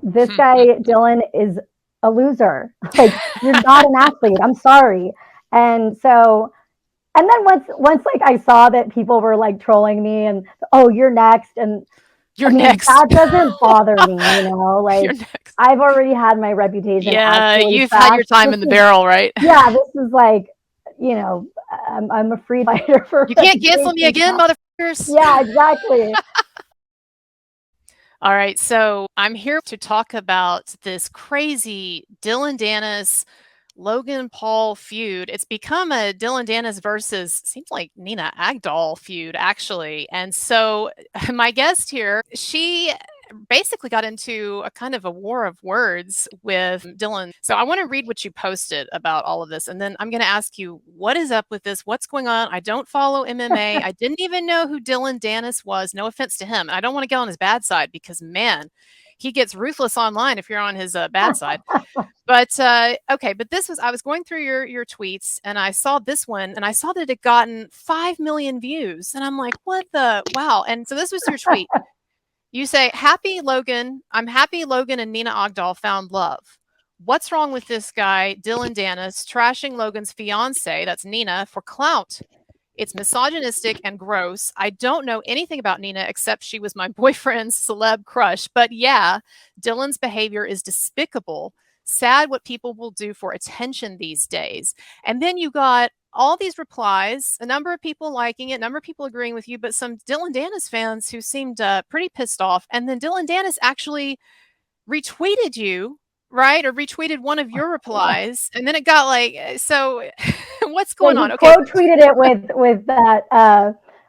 this guy, Dillon, is a loser. Like, you're not an athlete. I'm sorry. And so, and then once like I saw that people were like trolling me and, oh, you're next. And You're I mean, next. that doesn't bother me, like, You're next. I've already had my reputation Yeah, absolutely you've had your trashed. time in the barrel, right? Yeah, this is like, I'm a free fighter for You can't cancel me reputations again, now. motherfuckers. Yeah, exactly. All right, so I'm here to talk about this crazy Dillon Danis Logan Paul feud. It's become a Dillon Danis versus seems like Nina Agdal feud, actually. And so my guest here, she basically got into a kind of a war of words with Dillon. So I want to read what you posted about all of this. And then I'm going to ask you, what is up with this? What's going on? I don't follow MMA. I didn't even know who Dillon Danis was. No offense to him. I don't want to get on his bad side because, man, he gets ruthless online if you're on his bad side. But okay, but this was I was going through your tweets and I saw this one and I saw that it had gotten 5 million views and I'm like, what the wow. And so this was your tweet. You say, happy Logan, I'm happy Logan and Nina Agdal found love. What's wrong with this guy, Dillon Danis, trashing Logan's fiance, that's Nina, for clout? It's misogynistic and gross. I don't know anything about Nina except she was my boyfriend's celeb crush. But yeah, Dillon's behavior is despicable. Sad what people will do for attention these days. And then you got all these replies, a number of people liking it, a number of people agreeing with you, but some Dillon Danis fans who seemed pretty pissed off. And then Dillon Danis actually retweeted you, right? Or retweeted one of your replies. And then it got like, so what's going He on? Okay. quote tweeted it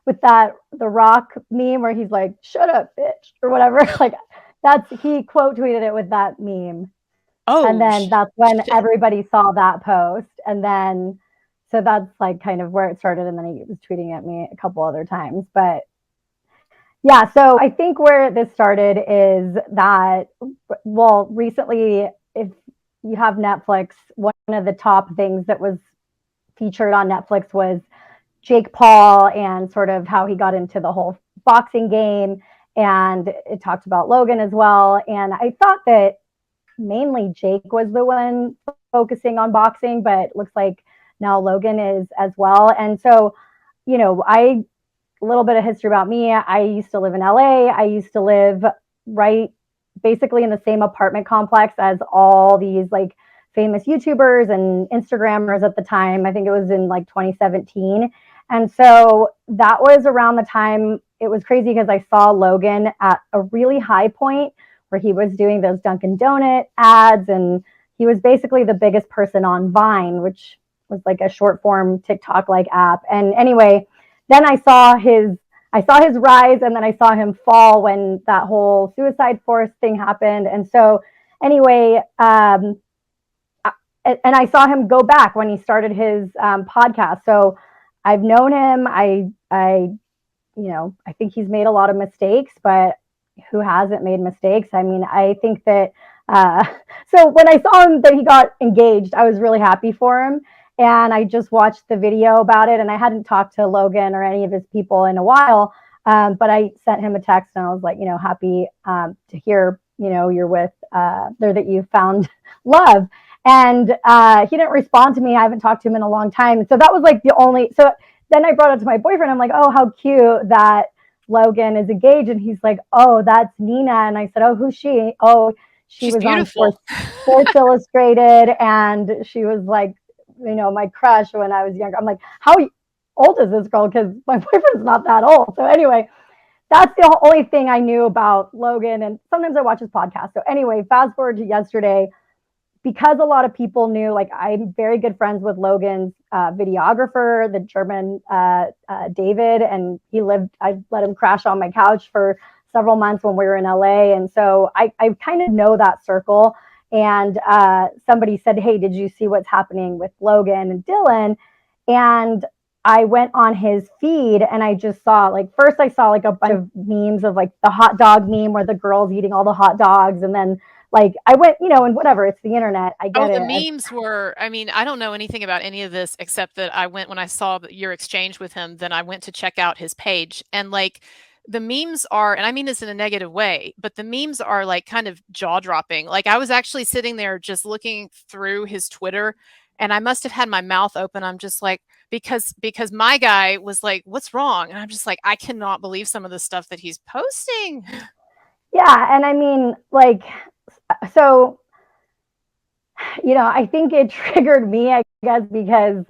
with that the Rock meme where he's like, "Shut up, bitch," or whatever. Like, that's he quote tweeted it with that meme, and Oh, then that's when shit. everybody saw that post, and then so that's like kind of where it started, and then he was tweeting at me a couple other times, but yeah. So I think where this started is that, well, recently, if you have Netflix, one of the top things that was featured on Netflix was Jake Paul and sort of how he got into the whole boxing game. And it talked about Logan as well. And I thought that mainly Jake was the one focusing on boxing, but it looks like now Logan is as well. And so, a little bit of history about me. I used to live in LA. I used to live right basically in the same apartment complex as all these like famous YouTubers and Instagrammers at the time. I think it was in like 2017. And so that was around the time it was crazy because I saw Logan at a really high point where he was doing those Dunkin' Donut ads and he was basically the biggest person on Vine, which was like a short form TikTok like app. And anyway, then I saw his rise and then I saw him fall when that whole suicide force thing happened. And so anyway, and I saw him go back when he started his podcast. So I've known him. I think he's made a lot of mistakes, but who hasn't made mistakes? I mean, I think that. So when I saw him that he got engaged, I was really happy for him. And I just watched the video about it, and I hadn't talked to Logan or any of his people in a while. But I sent him a text, and I was like, happy to hear, you're with there that you found love. And he didn't respond to me. I haven't talked to him in a long time. So that was like the only. So then I brought it to my boyfriend. I'm like, oh, how cute that Logan is engaged. And he's like, oh, that's Nina. And I said, oh, who's she? Oh, she She's was on beautiful. Sports Illustrated. And she was like, my crush when I was younger. I'm like, how old is this girl? Because my boyfriend's not that old. So anyway, that's the only thing I knew about Logan. And sometimes I watch his podcast. So anyway, fast forward to yesterday, because a lot of people knew, like, I'm very good friends with Logan's videographer, the German David, and I let him crash on my couch for several months when we were in LA. And so I kind of know that circle. And somebody said, hey, did you see what's happening with Logan and Dillon? And I went on his feed and I just saw, like, first I saw like a bunch of memes of like the hot dog meme where the girl's eating all the hot dogs. And then like I went, and whatever, it's the internet. I get Oh, it. the memes were, I mean, I don't know anything about any of this except that when I saw your exchange with him, then I went to check out his page and like the memes are, and I mean this in a negative way, but the memes are like kind of jaw dropping. Like I was actually sitting there just looking through his Twitter, and I must have had my mouth open. I'm just like, because my guy was like, "What's wrong?" And I'm just like, I cannot believe some of the stuff that he's posting. Yeah, and I mean, like, so I think it triggered me, I guess, because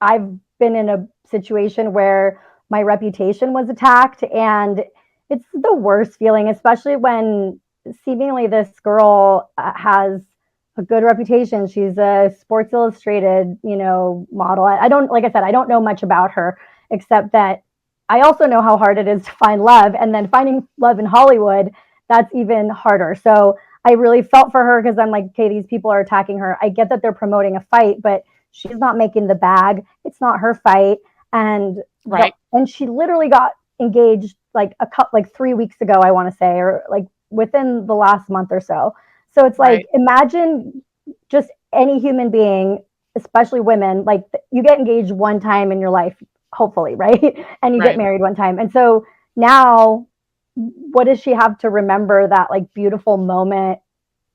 I've been in a situation where my reputation was attacked, and it's the worst feeling, especially when seemingly this girl has a good reputation. She's a Sports Illustrated, model. I don't, like I said, I don't know much about her except that I also know how hard it is to find love, and then finding love in Hollywood, that's even harder. So I really felt for her because I'm like, okay, these people are attacking her. I get that they're promoting a fight, but she's not making the bag. It's not her fight. And Right. and she literally got engaged like 3 weeks ago, I want to say, or like within the last month or so. So it's like, Right. imagine just any human being, especially women, like you get engaged one time in your life, hopefully, right? And you get Right. married one time. And so now what does she have to remember that like beautiful moment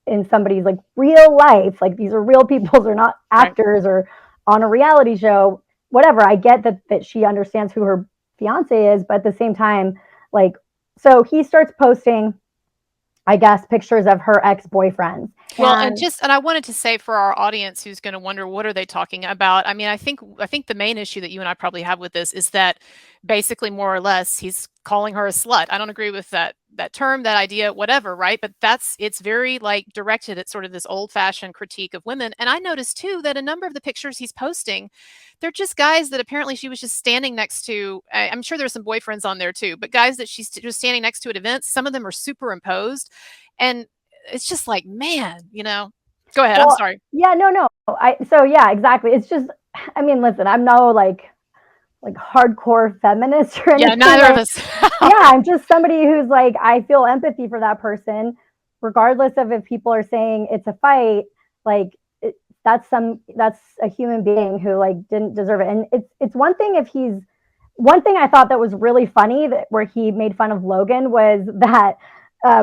in somebody's like real life? Like these are real people, they're not Right. actors or on a reality show, whatever. I get that she understands who her fiance is, but at the same time, like, so he starts posting, I guess, pictures of her ex-boyfriends. Well, And and I wanted to say for our audience who's going to wonder what are they talking about. I mean, I think the main issue that you and I probably have with this is that basically more or less he's calling her a slut. I don't agree with that term, that idea, whatever, right? But it's very like directed at sort of this old-fashioned critique of women. And I noticed too that a number of the pictures he's posting, they're just guys that apparently she was just standing next to. I'm sure there's some boyfriends on there too, but guys that she's just standing next to at events. Some of them are superimposed. And it's just like, man, Go ahead. I'm well, sorry. yeah, no. So yeah, exactly. It's just, I mean, listen, I'm no like hardcore feminist or Yeah, anything. neither of us. Yeah, I'm just somebody who's like, I feel empathy for that person, regardless of if people are saying it's a fight. Like, that's a human being who like didn't deserve it. And it's one thing if he's one thing I thought that was really funny, that where he made fun of Logan, was that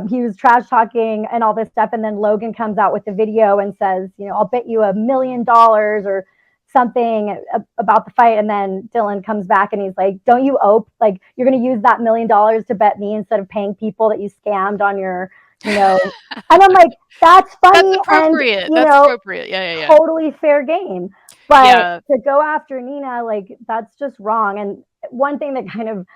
he was trash talking and all this stuff, and then Logan comes out with the video and says, I'll bet you $1 million or something about the fight, and then Dillon comes back and he's like, don't you ope, like, you're going to use that $1 million to bet me instead of paying people that you scammed on your, and I'm like, that's That's funny, and appropriate. That's appropriate. Yeah, yeah, yeah. totally fair game. But Yeah. to go after Nina, like, that's just wrong. And one thing that kind of,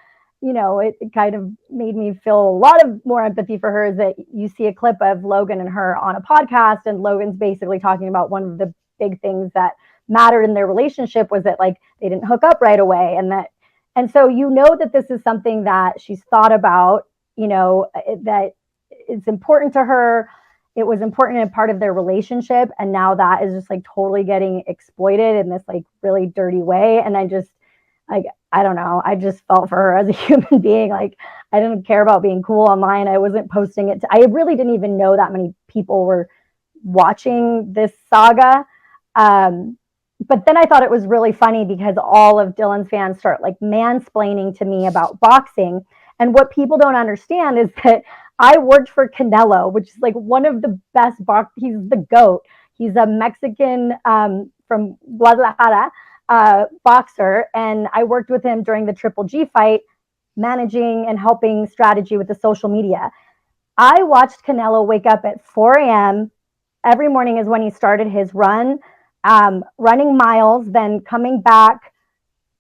it kind of made me feel a lot of more empathy for her is that you see a clip of Logan and her on a podcast, and Logan's basically talking about one of the big things that mattered in their relationship was that like they didn't hook up right away, and so that this is something that she's thought about, that it's important to her. It was important in part of their relationship, and now that is just like totally getting exploited in this like really dirty way. And I just, like, I don't know, I just felt for her as a human being. Like, I didn't care about being cool online. I wasn't posting it I really didn't even know that many people were watching this saga. But then I thought it was really funny because all of Dillon's fans start like mansplaining to me about boxing. And what people don't understand is that I worked for Canelo, which is like one of the best he's the GOAT. He's a Mexican from Guadalajara boxer. And I worked with him during the Triple G fight, managing and helping strategy with the social media. I watched Canelo wake up at 4 a.m. every morning is when he started his run, running miles, then coming back,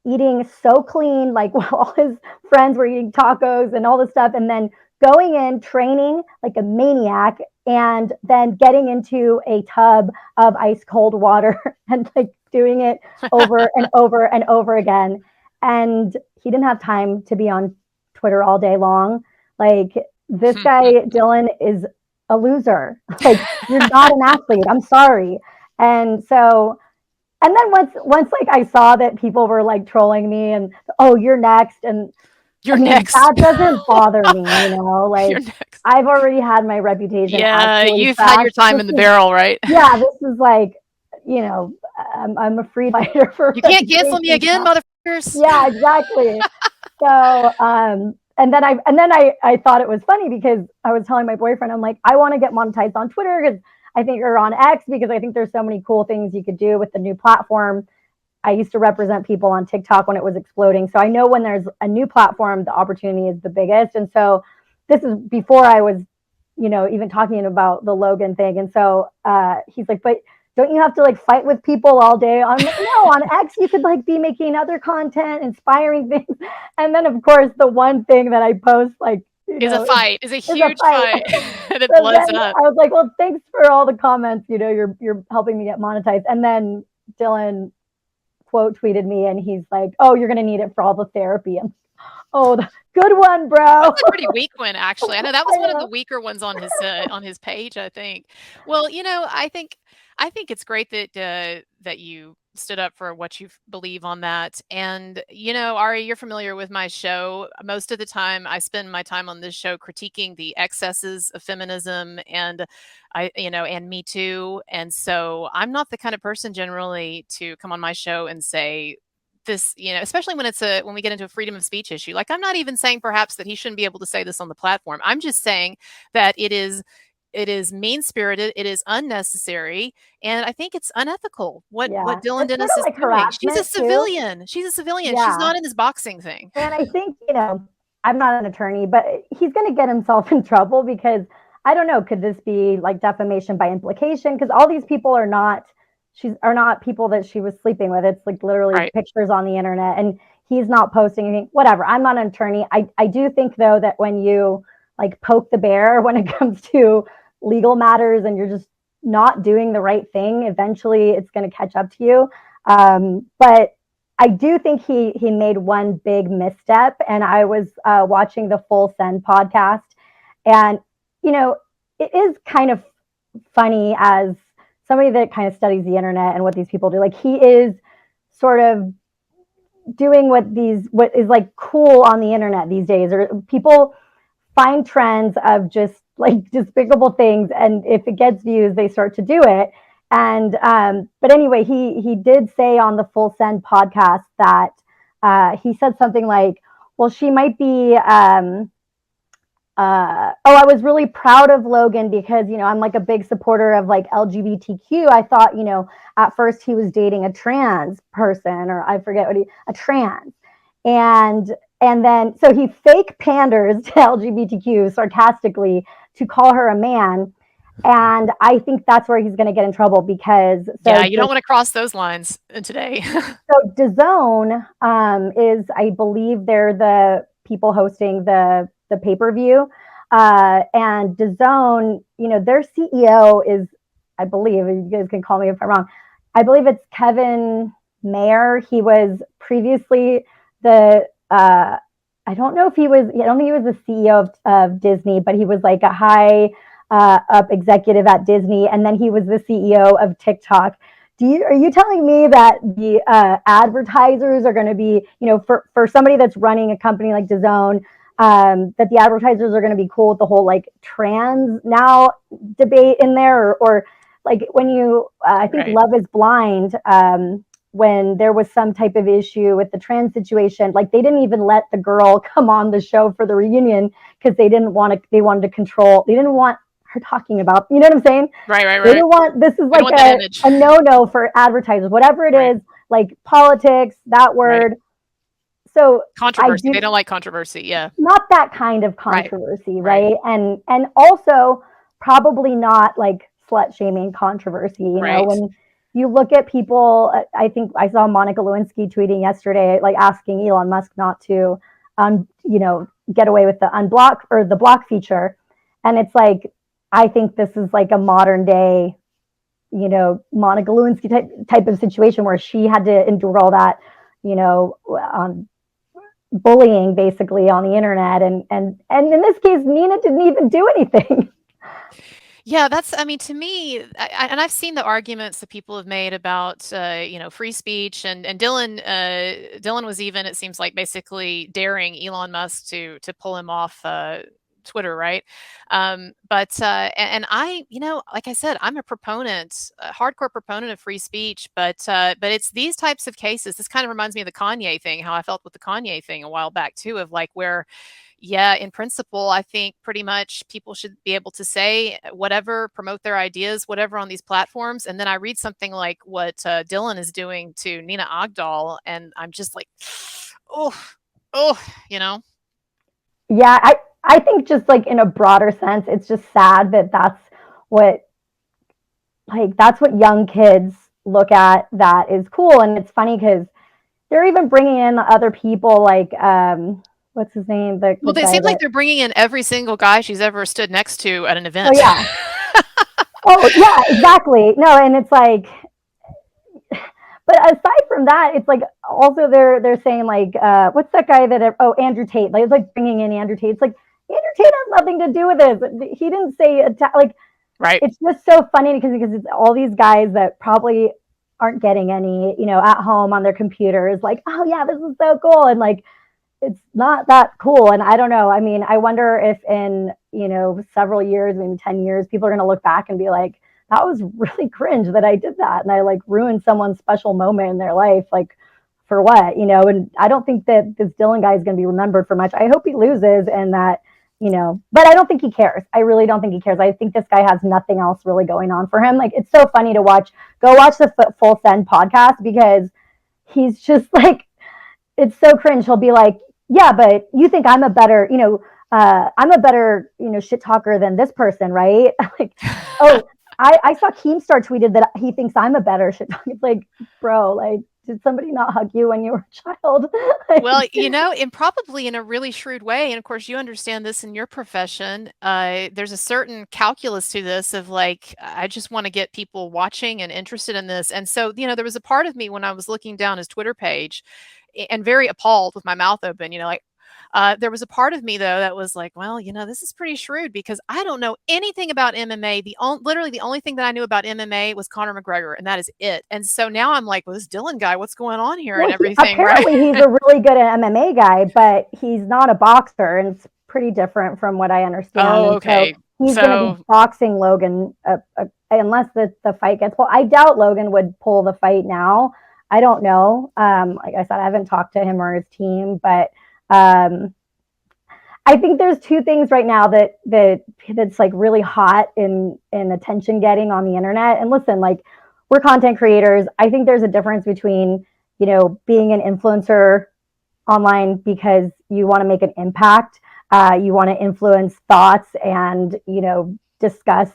eating so clean, like while all his friends were eating tacos and all this stuff, and then going in, training like a maniac, and then getting into a tub of ice cold water and like doing it over and over and over again. And he didn't have time to be on Twitter all day long. Like, this guy, Dillon, is a loser. Like, you're not an athlete. I'm sorry. And so, and then once like I saw that people were like trolling me and, oh, you're next, and You're I mean, next. that doesn't bother me, like, You're next. I've already had my reputation Yeah, absolutely you've had your trashed. time in the barrel, right? Yeah, this is like, I'm a free fighter for You can't cancel me reputations again, now. motherfuckers. Yeah, exactly. So I thought it was funny because I was telling my boyfriend, I'm like, I want to get monetized on Twitter because I think, or on X, because I think there's so many cool things you could do with the new platform. I used to represent people on TikTok when it was exploding. So I know when there's a new platform, the opportunity is the biggest. And so this is before I was, even talking about the Logan thing. And so he's like, but don't you have to like fight with people all day? I'm like, no, on X, you could like be making other content, inspiring things. And then of course, the one thing that I post, like, is a fight, is a is a huge fight. fight that So blows then up. I was like, well, thanks for all the comments. You're helping me get monetized. And then Dylan quote tweeted me and he's like, oh, you're going to need it for all the therapy. And oh, good one, bro. That's a pretty weak one, actually. I know that was one of the weaker ones on his page, I think. Well, I think it's great that you stood up for what you believe on that. And Ari, you're familiar with my show. Most of the time, I spend my time on this show critiquing the excesses of feminism and and Me Too. And so I'm not the kind of person generally to come on my show and say this, especially when we get into a freedom of speech issue. Like, I'm not even saying perhaps that he shouldn't be able to say this on the platform. I'm just saying that it is mean-spirited, it is unnecessary, and I think it's unethical what Dillon It's sort Dennis of is like doing. She's a harassment too. civilian. She's a civilian. She's Yeah. not in this boxing thing. And I think, I'm not an attorney, but he's going to get himself in trouble because I don't know, could this be like defamation by implication? Because all these people are not people that she was sleeping with. It's like literally Right. pictures on the internet and he's not posting anything, whatever. I'm not an attorney. I do think though that when you like poke the bear when it comes to legal matters and you're just not doing the right thing, eventually it's going to catch up to you. But I do think he made one big misstep, and I was watching the Full Send podcast, and it is kind of funny as somebody that kind of studies the internet and what these people do. Like he is sort of doing what is like cool on the internet these days, or people find trends of just like despicable things, and if it gets views, they start to do it. And but anyway, he did say on the Full Send podcast that he said something like, "Well, she might be." I was really proud of Logan because I'm like a big supporter of like LGBTQ. I thought at first he was dating a trans person, or I forget a trans, and then so he fake panders to LGBTQ sarcastically to call her a man. And I think that's where he's going to get in trouble because You don't want to cross those lines today. so DAZN is, I believe, they're the people hosting the pay-per-view, and DAZN, their CEO is, I believe, you guys can call me if I'm wrong, I believe it's Kevin Mayer. He was previously the I don't know if he was, I don't think he was the CEO of Disney, but he was like a high up executive at Disney, and then he was the CEO of TikTok. Are you telling me that the advertisers are going to be, for somebody that's running a company like DAZN, that the advertisers are going to be cool with the whole like trans now debate in there, or like when I think Right. Love is Blind, when there was some type of issue with the trans situation, like they didn't even let the girl come on the show for the reunion because they wanted to control, they didn't want her talking about, you know what I'm saying? Right. They don't want, this is like a no-no for advertisers, whatever it is, like politics, that word. Right. So Controversy. They don't like controversy. Yeah. not that kind of controversy, Right. And also probably not like slut shaming controversy. Right. When you look at people, I think I saw Monica Lewinsky tweeting yesterday, like asking Elon Musk not to, get away with the unblock or the block feature, and it's like, I think this is like a modern day, Monica Lewinsky type of situation where she had to endure all that, bullying basically on the internet, and in this case Nina didn't even do anything. Yeah, to me, and I've seen the arguments that people have made about, free speech, and Dylan was even, it seems like, basically daring Elon Musk to pull him off Twitter, right? And I, like I said, I'm a hardcore proponent of free speech, but it's these types of cases. This kind of reminds me of the Kanye thing, how I felt with the Kanye thing a while back too, of like where yeah, in principle, I think pretty much people should be able to say whatever, promote their ideas, whatever on these platforms. And then I read something like what Dillon is doing to Nina Agdal, and I'm just like, oh, oh, you know. Yeah, I think just like in a broader sense, it's just sad that what that's what young kids look at that is cool. And it's funny because they're even bringing in other people like what's his name, Well, the they guy seem like that they're bringing in every single guy she's ever stood next to at an oh event. yeah, oh yeah, exactly. No, and it's like, but aside from that, it's like also they're saying like what's that guy that Andrew Tate, like it's like bringing in Andrew Tate. It's like Andrew Tate has nothing to do with this. He didn't say like Right. it's just so funny because it's all these guys that probably aren't getting any, at home on their computers, like, oh yeah, this is so cool. And like, it's not that cool. And I don't know. I mean, I wonder if in, several years, maybe 10 years, people are going to look back and be like, that was really cringe that I did that. And I like ruined someone's special moment in their life. Like, for what, and I don't think that this Dillon guy is going to be remembered for much. I hope he loses and that, but I don't think he cares. I really don't think he cares. I think this guy has nothing else really going on for him. Like, it's so funny to watch. Go watch the Full Send podcast because he's just like, it's so cringe. He'll be like, yeah, but you think I'm a better, I'm a better, shit talker than this person, right? Like, oh, I saw Keemstar tweeted that he thinks I'm a better shit talker. It's like, bro, like, did somebody not hug you when you were a child? Well, and probably in a really shrewd way. And of course, you understand this in your profession. There's a certain calculus to this of like, I just want to get people watching and interested in this. And so, there was a part of me when I was looking down his Twitter page and very appalled with my mouth open, like, there was a part of me though that was like, well, this is pretty shrewd because I don't know anything about MMA. Literally the only thing that I knew about MMA was Conor McGregor, and that is it. And so now I'm like, well, this Dillon guy, what's going on here well, and everything, right? apparently he's a really good MMA guy, but he's not a boxer, and it's pretty different from what I understand. Oh, And so okay. he's going to be So boxing Logan unless the fight gets pulled. I doubt Logan would pull the fight now. I don't know. Like I said, I haven't talked to him or his team, but I think there's two things right now that's like really hot in attention getting on the internet. And listen, like, we're content creators. I think there's a difference between, being an influencer online because you want to make an impact, you want to influence thoughts and, discuss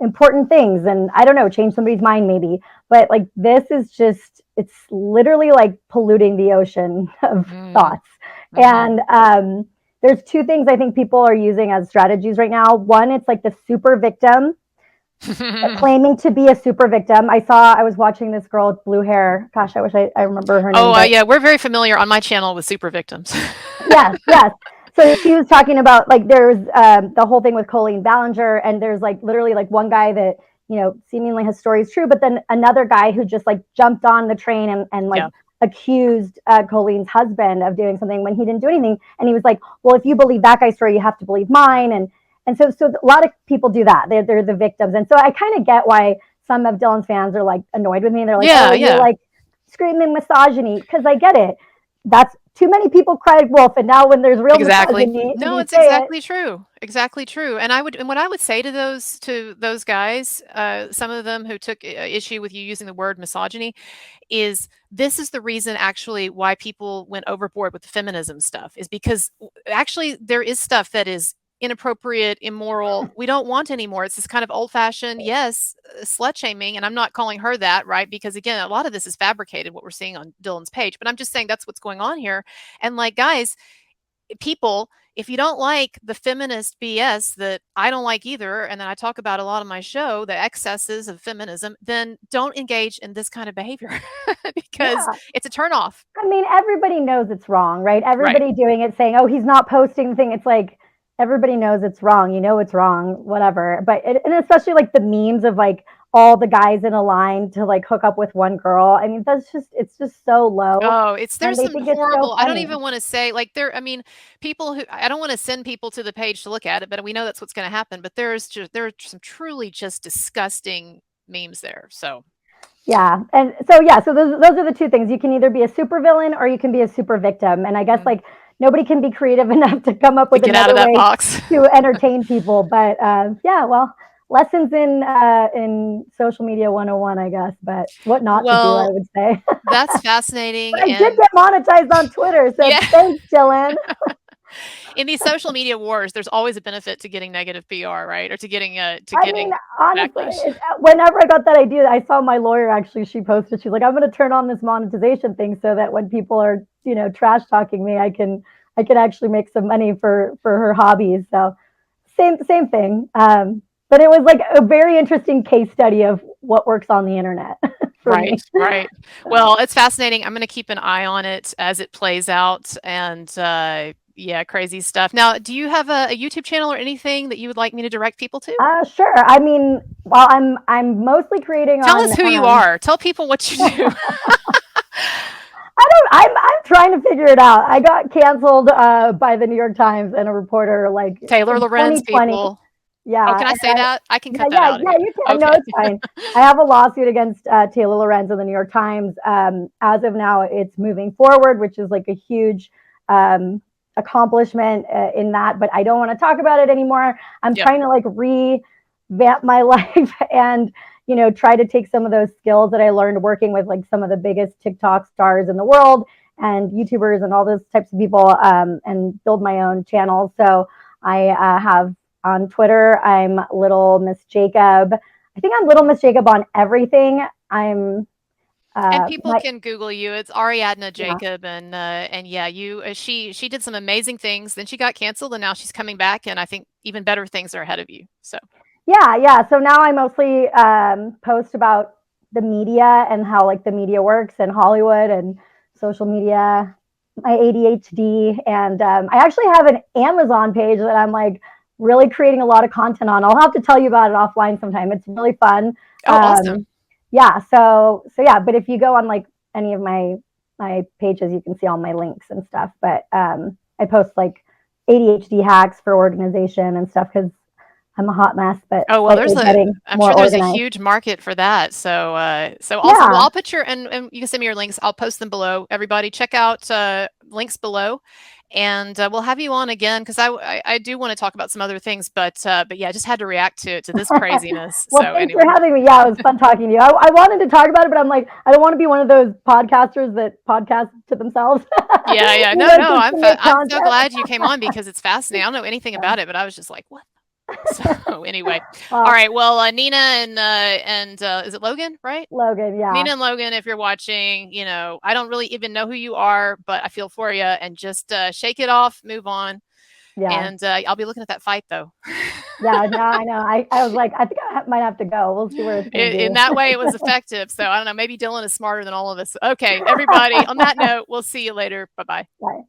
important things and I don't know, change somebody's mind maybe. But like, this is just, it's literally like polluting the ocean of thoughts. And there's two things I think people are using as strategies right now. One, it's like the super victim, claiming to be a super victim. I was watching this girl with blue hair. Gosh, I wish I remember her name. Oh, yeah, we're very familiar on my channel with super victims. Yes, yes. So she was talking about like there's the whole thing with Colleen Ballinger, and there's like literally like one guy that seemingly his story is true, but then another guy who just like jumped on the train and like accused Colleen's husband of doing something when he didn't do anything, and he was like, well, if you believe that guy's story, you have to believe mine, and so a lot of people do that. They're the victims, and so I kind of get why some of Dillon's fans are like annoyed with me. They're like, you're like screaming misogyny, because I get it. That's too many people cried wolf, and now when there's real misogyny, no, it's exactly true. Exactly true. And what I would say to those guys, some of them who took issue with you using the word misogyny, is this is the reason actually why people went overboard with the feminism stuff, is because actually there is stuff that is inappropriate, immoral, we don't want anymore. It's this kind of old-fashioned, yes, slut shaming, and I'm not calling her that, right? Because again, a lot of this is fabricated, what we're seeing on Dillon's page, but I'm just saying that's what's going on here. And like, guys, people, if you don't like the feminist BS that I don't like either, and then I talk about a lot on my show, the excesses of feminism, then don't engage in this kind of behavior because it's a turnoff. I mean, everybody knows it's wrong, right? Everybody doing it saying, oh, he's not posting the thing. It's like, everybody knows it's wrong. It's wrong, whatever. But and especially like the memes of like all the guys in a line to like hook up with one girl. I mean, it's just so low. Oh, there's some horrible, I don't even want to say like people who, I don't want to send people to the page to look at it, but we know that's what's going to happen. But there are some truly just disgusting memes there. So yeah. And so, so those are the two things. You can either be a super villain or you can be a super victim. And I guess like nobody can be creative enough to come up To with get out of another that way box. to entertain people. But yeah, well, lessons in social media 101, I guess, but what not to do, I Well, would say. that's fascinating. But I did And get monetized on Twitter, so yeah, thanks, Dylan. in these social media wars, there's always a benefit to getting negative PR, right? Or to getting I mean, honestly, backlash. whenever I got that idea, I saw my lawyer actually. She posted, she's like, "I'm going to turn on this monetization thing so that when people are, trash talking me, I can actually make some money for her hobbies." So, same thing. But it was like a very interesting case study of what works on the internet for Right, me. right. Well, it's fascinating. I'm going to keep an eye on it as it plays out. And yeah, crazy stuff. Now, do you have a YouTube channel or anything that you would like me to direct people to? Sure. I mean, well, I'm mostly creating Tell on. us who you are. Tell people what you do. I don't. I'm trying to figure it out. I got canceled by the New York Times and a reporter like Taylor in Lorenz, 2020. people. Oh, Yeah, can I and say that? I can yeah, cut that yeah, out if yeah. you. You can. No, Okay. it's fine. I have a lawsuit against Taylor Lorenz and the New York Times. As of now, it's moving forward, which is like a huge accomplishment in that. But I don't want to talk about it anymore. I'm Yep. trying to like revamp my life and try to take some of those skills that I learned working with like some of the biggest TikTok stars in the world and YouTubers and all those types of people, and build my own channel. So I have on Twitter, I'm Little Miss Jacob. I think I'm Little Miss Jacob on everything. I'm And people my can Google you. It's Ariadna yeah. Jacob, and yeah, you she did some amazing things. Then she got canceled, and now she's coming back, and I think even better things are ahead of you. So Yeah. So now I mostly post about the media and how like the media works and Hollywood and social media, my ADHD, and I actually have an Amazon page that I'm like really creating a lot of content on. I'll have to tell you about it offline sometime. It's really fun. oh, awesome. Yeah. So yeah. But if you go on like any of my pages, you can see all my links and stuff. But I post like ADHD hacks for organization and stuff because I'm a hot mess, but Oh, well, slightly getting I'm more sure there's a organized. huge market for that. So, so awesome. Well, Yeah. I'll put and you can send me your links. I'll post them below. Everybody check out, links below, and we'll have you on again because I do want to talk about some other things, but yeah, I just had to react to this craziness. Well, So thanks for anyway, having me. Yeah, it was fun talking to you. I wanted to talk about it, but I'm like, I don't want to be one of those podcasters that podcast to themselves. yeah. You No, know, no, to create I'm so content. glad you came on because it's fascinating. I don't know anything about it, but I was just like, what? So anyway, all Well, right. Well, Nina and is it Logan, right? Logan, yeah. Nina and Logan, if you're watching, I don't really even know who you are, but I feel for you and just shake it off, move on. Yeah. And I'll be looking at that fight though. Yeah, no, I know. I was like, I think might have to go. We'll see where it's going to In be. that way, it was effective. So I don't know. Maybe Dylan is smarter than all of us. Okay, everybody, on that note, we'll see you later. Bye bye. Bye.